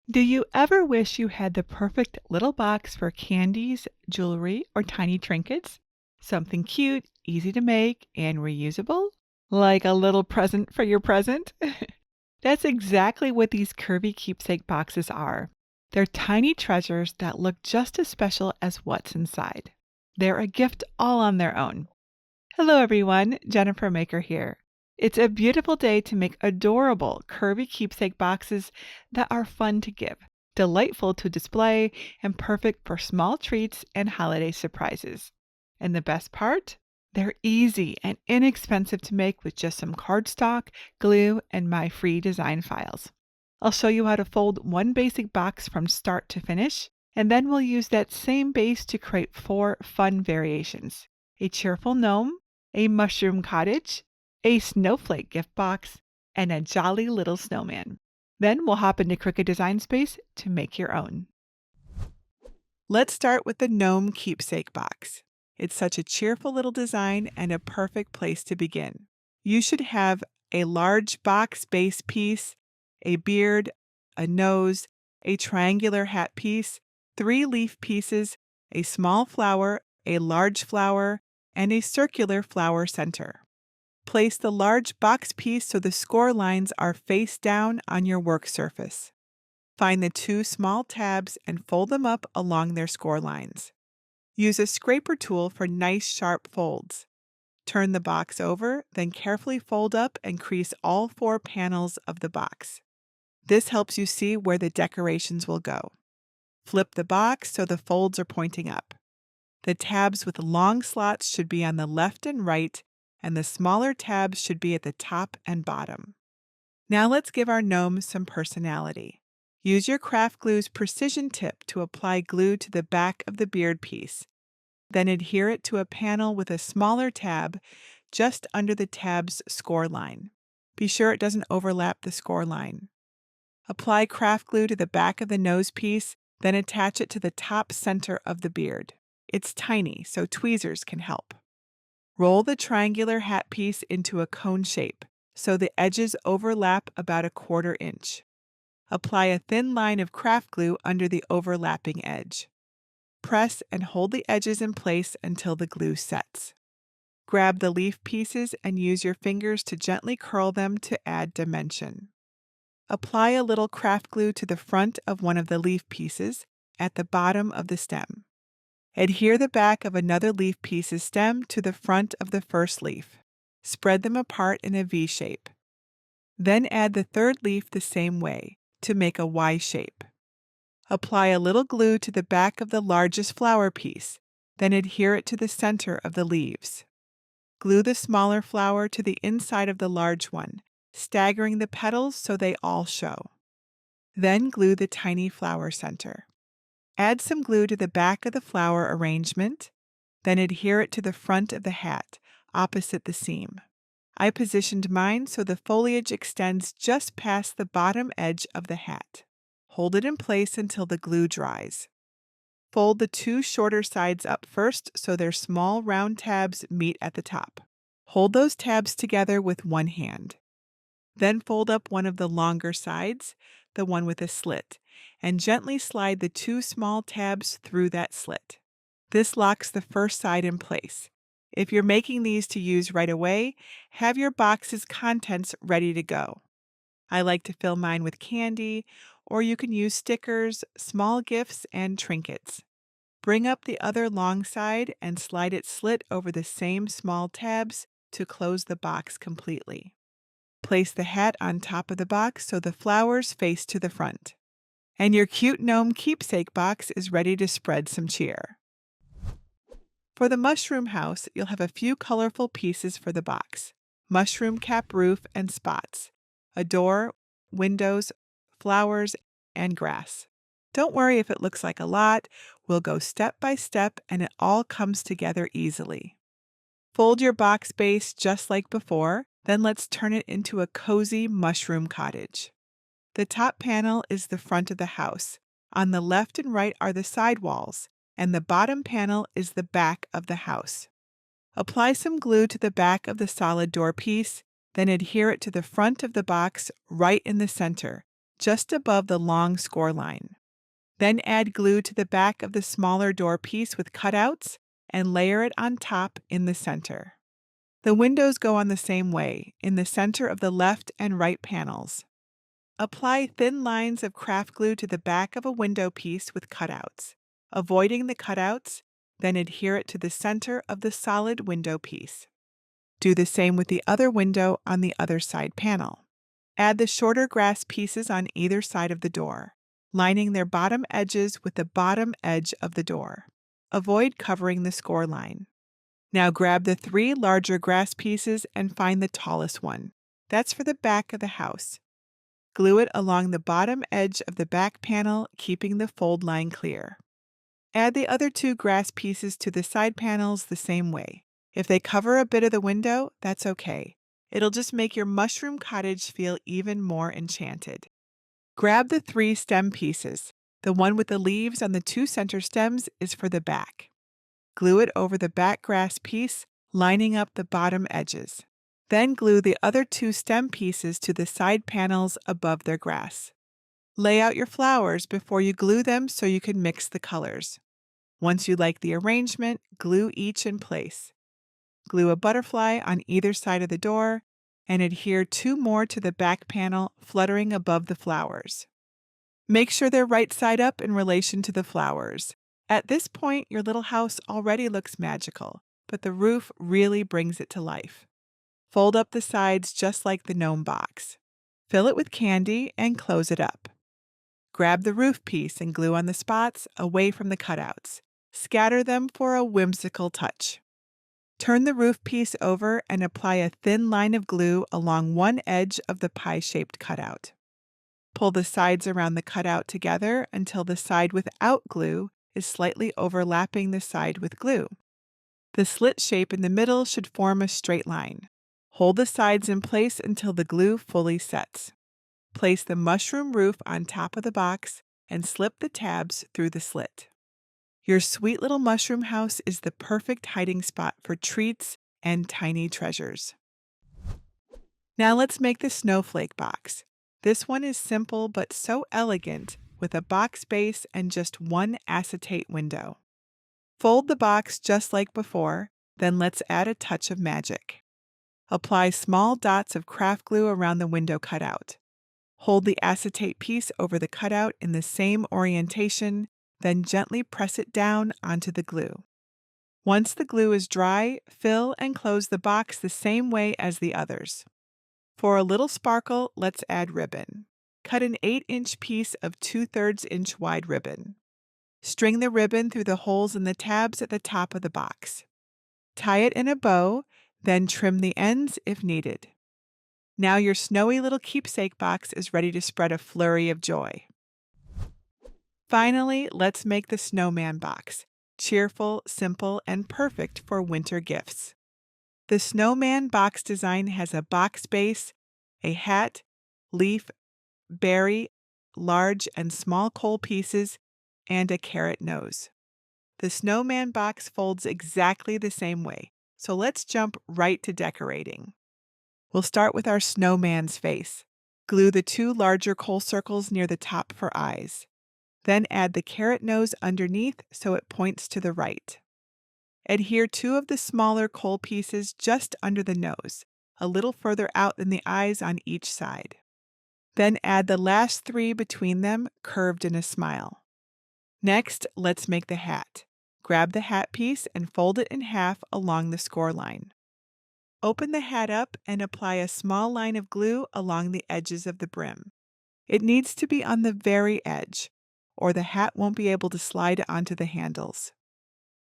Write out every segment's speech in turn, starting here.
Do you ever wish you had the perfect little box for candies, jewelry, or tiny trinkets? Something cute, easy to make, and reusable? Like a little present for your present? That's exactly what these curvy keepsake boxes are. They're tiny treasures that look just as special as what's inside. They're a gift all on their own. Hello everyone, Jennifer Maker here. It's a beautiful day to make adorable curvy keepsake boxes that are fun to give, delightful to display, and perfect for small treats and holiday surprises. And the best part? They're easy and inexpensive to make with just some cardstock, glue, and my free design files. I'll show you how to fold one basic box from start to finish, and then we'll use that same base to create 4 fun variations: a cheerful gnome, a mushroom cottage, a snowflake gift box, and a jolly little snowman. Then we'll hop into Cricut Design Space to make your own. Let's start with the gnome keepsake box. It's such a cheerful little design and a perfect place to begin. You should have a large box base piece, a beard, a nose, a triangular hat piece, 3 leaf pieces, a small flower, a large flower, and a circular flower center. Place the large box piece so the score lines are face down on your work surface. Find the 2 small tabs and fold them up along their score lines. Use a scraper tool for nice sharp folds. Turn the box over, then carefully fold up and crease all 4 panels of the box. This helps you see where the decorations will go. Flip the box so the folds are pointing up. The tabs with long slots should be on the left and right, and the smaller tabs should be at the top and bottom. Now let's give our gnome some personality. Use your craft glue's precision tip to apply glue to the back of the beard piece. Then adhere it to a panel with a smaller tab just under the tab's score line. Be sure it doesn't overlap the score line. Apply craft glue to the back of the nose piece, then attach it to the top center of the beard. It's tiny, so tweezers can help. Roll the triangular hat piece into a cone shape, so the edges overlap about 1/4 inch. Apply a thin line of craft glue under the overlapping edge. Press and hold the edges in place until the glue sets. Grab the leaf pieces and use your fingers to gently curl them to add dimension. Apply a little craft glue to the front of one of the leaf pieces at the bottom of the stem. Adhere the back of another leaf piece's stem to the front of the first leaf. Spread them apart in a V shape. Then add the third leaf the same way to make a Y shape. Apply a little glue to the back of the largest flower piece, then adhere it to the center of the leaves. Glue the smaller flower to the inside of the large one, staggering the petals so they all show. Then glue the tiny flower center. Add some glue to the back of the flower arrangement, then adhere it to the front of the hat, opposite the seam. I positioned mine so the foliage extends just past the bottom edge of the hat. Hold it in place until the glue dries. Fold the 2 shorter sides up first so their small round tabs meet at the top. Hold those tabs together with one hand. Then fold up one of the longer sides, the one with a slit, and gently slide the 2 small tabs through that slit. This locks the first side in place. If you're making these to use right away, have your box's contents ready to go. I like to fill mine with candy, or you can use stickers, small gifts, and trinkets. Bring up the other long side and slide it slit over the same small tabs to close the box completely. Place the hat on top of the box so the flowers face to the front. And your cute gnome keepsake box is ready to spread some cheer. For the mushroom house, you'll have a few colorful pieces for the box: mushroom cap roof and spots, a door, windows, flowers, and grass. Don't worry if it looks like a lot. We'll go step by step and it all comes together easily. Fold your box base just like before, then let's turn it into a cozy mushroom cottage. The top panel is the front of the house. On the left and right are the side walls, and the bottom panel is the back of the house. Apply some glue to the back of the solid door piece, then adhere it to the front of the box right in the center, just above the long score line. Then add glue to the back of the smaller door piece with cutouts and layer it on top in the center. The windows go on the same way, in the center of the left and right panels. Apply thin lines of craft glue to the back of a window piece with cutouts. Avoiding the cutouts, then adhere it to the center of the solid window piece. Do the same with the other window on the other side panel. Add the shorter grass pieces on either side of the door, lining their bottom edges with the bottom edge of the door. Avoid covering the score line. Now grab the 3 larger grass pieces and find the tallest one. That's for the back of the house. Glue it along the bottom edge of the back panel, keeping the fold line clear. Add the other 2 grass pieces to the side panels the same way. If they cover a bit of the window, that's okay. It'll just make your mushroom cottage feel even more enchanted. Grab the 3 stem pieces. The one with the leaves on the 2 center stems is for the back. Glue it over the back grass piece, lining up the bottom edges. Then glue the other 2 stem pieces to the side panels above their grass. Lay out your flowers before you glue them so you can mix the colors. Once you like the arrangement, glue each in place. Glue a butterfly on either side of the door and adhere 2 more to the back panel, fluttering above the flowers. Make sure they're right side up in relation to the flowers. At this point, your little house already looks magical, but the roof really brings it to life. Fold up the sides just like the gnome box. Fill it with candy and close it up. Grab the roof piece and glue on the spots away from the cutouts. Scatter them for a whimsical touch. Turn the roof piece over and apply a thin line of glue along one edge of the pie-shaped cutout. Pull the sides around the cutout together until the side without glue is slightly overlapping the side with glue. The slit shape in the middle should form a straight line. Hold the sides in place until the glue fully sets. Place the mushroom roof on top of the box and slip the tabs through the slit. Your sweet little mushroom house is the perfect hiding spot for treats and tiny treasures. Now let's make the snowflake box. This one is simple but so elegant, with a box base and just one acetate window. Fold the box just like before, then let's add a touch of magic. Apply small dots of craft glue around the window cutout. Hold the acetate piece over the cutout in the same orientation, then gently press it down onto the glue. Once the glue is dry, fill and close the box the same way as the others. For a little sparkle, let's add ribbon. Cut an 8-inch piece of 2/3 inch wide ribbon. String the ribbon through the holes in the tabs at the top of the box. Tie it in a bow, then trim the ends if needed. Now your snowy little keepsake box is ready to spread a flurry of joy. Finally, let's make the snowman box. Cheerful, simple, and perfect for winter gifts. The snowman box design has a box base, a hat, leaf, berry, large and small coal pieces, and a carrot nose. The snowman box folds exactly the same way, so let's jump right to decorating. We'll start with our snowman's face. Glue the 2 larger coal circles near the top for eyes. Then add the carrot nose underneath so it points to the right. Adhere 2 of the smaller coal pieces just under the nose, a little further out than the eyes on each side. Then add the last 3 between them, curved in a smile. Next, let's make the hat. Grab the hat piece and fold it in half along the score line. Open the hat up and apply a small line of glue along the edges of the brim. It needs to be on the very edge, or the hat won't be able to slide onto the handles.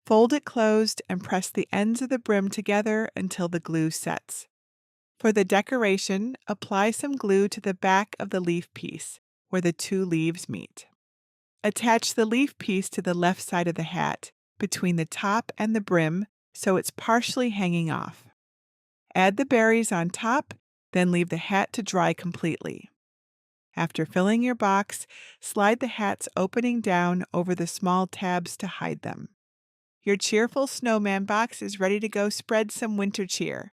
Fold it closed and press the ends of the brim together until the glue sets. For the decoration, apply some glue to the back of the leaf piece, where the 2 leaves meet. Attach the leaf piece to the left side of the hat, between the top and the brim, so it's partially hanging off. Add the berries on top, then leave the hat to dry completely. After filling your box, slide the hat's opening down over the small tabs to hide them. Your cheerful snowman box is ready to go spread some winter cheer.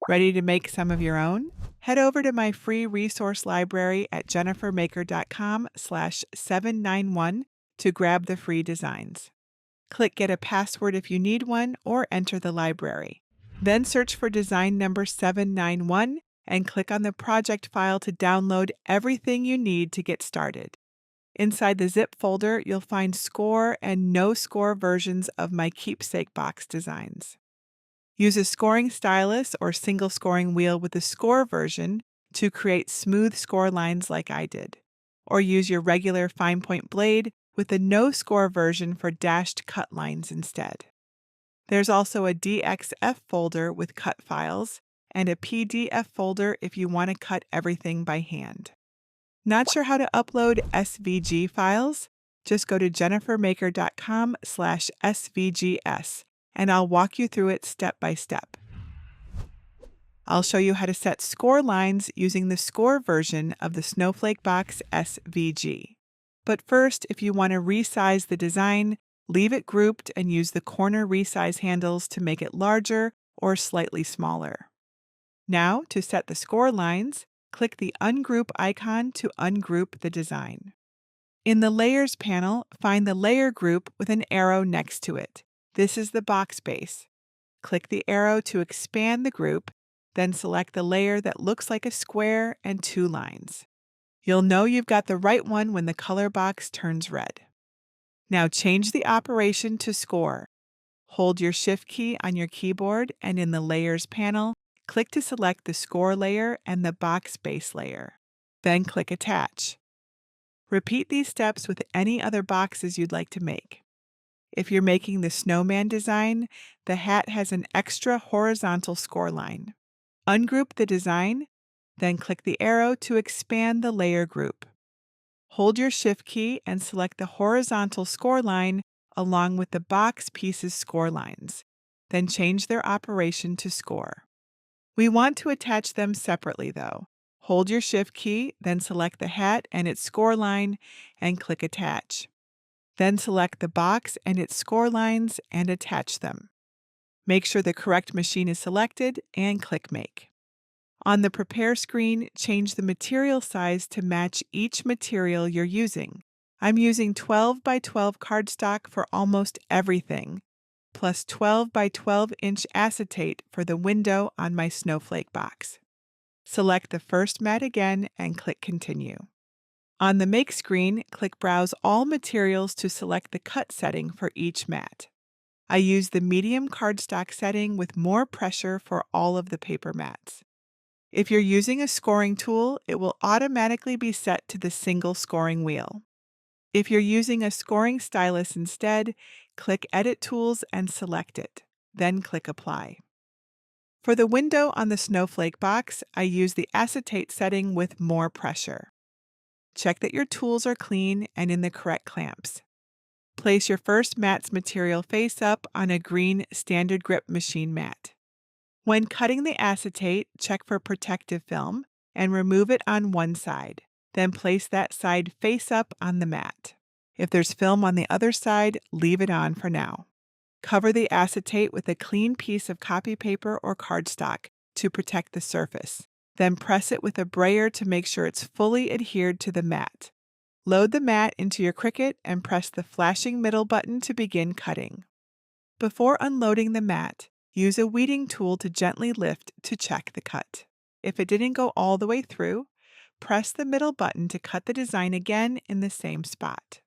Ready to make some of your own? Head over to my free resource library at jennifermaker.com/791 to grab the free designs. Click Get a Password if you need one or enter the library. Then search for design number 791 and click on the project file to download everything you need to get started. Inside the zip folder, you'll find score and no score versions of my Keepsake box designs. Use a scoring stylus or single scoring wheel with the score version to create smooth score lines like I did. Or use your regular fine point blade with the no score version for dashed cut lines instead. There's also a DXF folder with cut files and a PDF folder if you want to cut everything by hand. Not sure how to upload SVG files? Just go to jennifermaker.com/svgs and I'll walk you through it step by step. I'll show you how to set score lines using the score version of the Snowflake box SVG. But first, if you want to resize the design, leave it grouped and use the corner resize handles to make it larger or slightly smaller. Now, to set the score lines, click the Ungroup icon to ungroup the design. In the Layers panel, find the layer group with an arrow next to it. This is the box base. Click the arrow to expand the group, then select the layer that looks like a square and two lines. You'll know you've got the right one when the color box turns red. Now change the operation to score. Hold your Shift key on your keyboard and in the Layers panel, click to select the score layer and the box base layer. Then click Attach. Repeat these steps with any other boxes you'd like to make. If you're making the Snowman design, the hat has an extra horizontal score line. Ungroup the design, then click the arrow to expand the layer group. Hold your Shift key and select the horizontal score line along with the box piece's score lines. Then change their operation to score. We want to attach them separately though. Hold your Shift key, then select the hat and its score line and click Attach. Then select the box and its score lines and attach them. Make sure the correct machine is selected and click Make. On the Prepare screen, change the material size to match each material you're using. I'm using 12 by 12 cardstock for almost everything, plus 12 by 12 inch acetate for the window on my Snowflake box. Select the first mat again and click Continue. On the Make screen, click Browse All Materials to select the cut setting for each mat. I use the medium cardstock setting with more pressure for all of the paper mats. If you're using a scoring tool, it will automatically be set to the single scoring wheel. If you're using a scoring stylus instead, click Edit Tools and select it. Then click Apply. For the window on the Snowflake box, I use the acetate setting with more pressure. Check that your tools are clean and in the correct clamps. Place your first mat's material face up on a green standard grip machine mat. When cutting the acetate, check for protective film and remove it on one side. Then place that side face up on the mat. If there's film on the other side, leave it on for now. Cover the acetate with a clean piece of copy paper or cardstock to protect the surface. Then press it with a brayer to make sure it's fully adhered to the mat. Load the mat into your Cricut and press the flashing middle button to begin cutting. Before unloading the mat, use a weeding tool to gently lift to check the cut. If it didn't go all the way through, press the middle button to cut the design again in the same spot.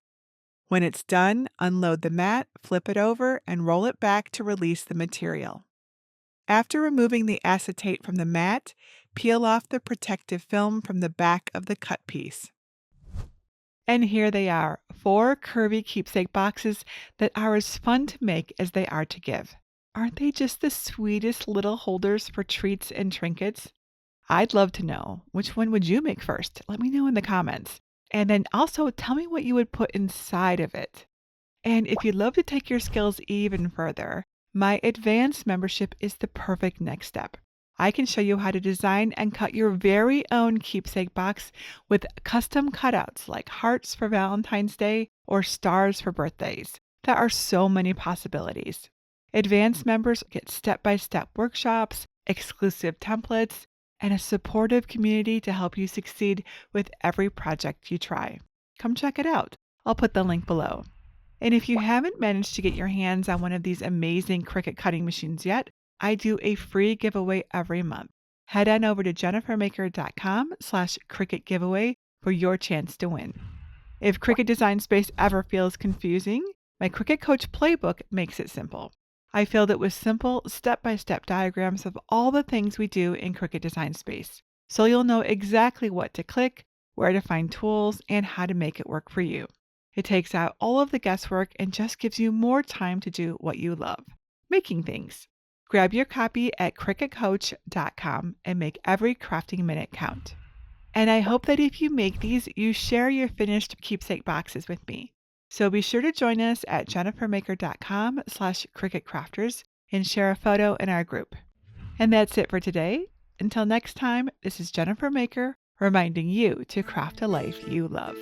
When it's done, unload the mat, flip it over, and roll it back to release the material. After removing the acetate from the mat, peel off the protective film from the back of the cut piece. And here they are, 4 curvy keepsake boxes that are as fun to make as they are to give. Aren't they just the sweetest little holders for treats and trinkets? I'd love to know, which one would you make first? Let me know in the comments. And then also tell me what you would put inside of it. And if you'd love to take your skills even further, my advanced membership is the perfect next step. I can show you how to design and cut your very own keepsake box with custom cutouts like hearts for Valentine's Day or stars for birthdays. There are so many possibilities. Advanced members get step-by-step workshops, exclusive templates, and a supportive community to help you succeed with every project you try. Come check it out. I'll put the link below. And if you haven't managed to get your hands on one of these amazing Cricut cutting machines yet, I do a free giveaway every month. Head on over to jennifermaker.com/Cricut giveaway for your chance to win. If Cricut Design Space ever feels confusing, my Cricut Coach Playbook makes it simple. I filled it with simple, step-by-step diagrams of all the things we do in Cricut Design Space, so you'll know exactly what to click, where to find tools, and how to make it work for you. It takes out all of the guesswork and just gives you more time to do what you love, making things. Grab your copy at CricutCoach.com and make every crafting minute count. And I hope that if you make these, you share your finished keepsake boxes with me. So be sure to join us at jennifermaker.com/CricutCrafters and share a photo in our group. And that's it for today. Until next time, this is Jennifer Maker reminding you to craft a life you love.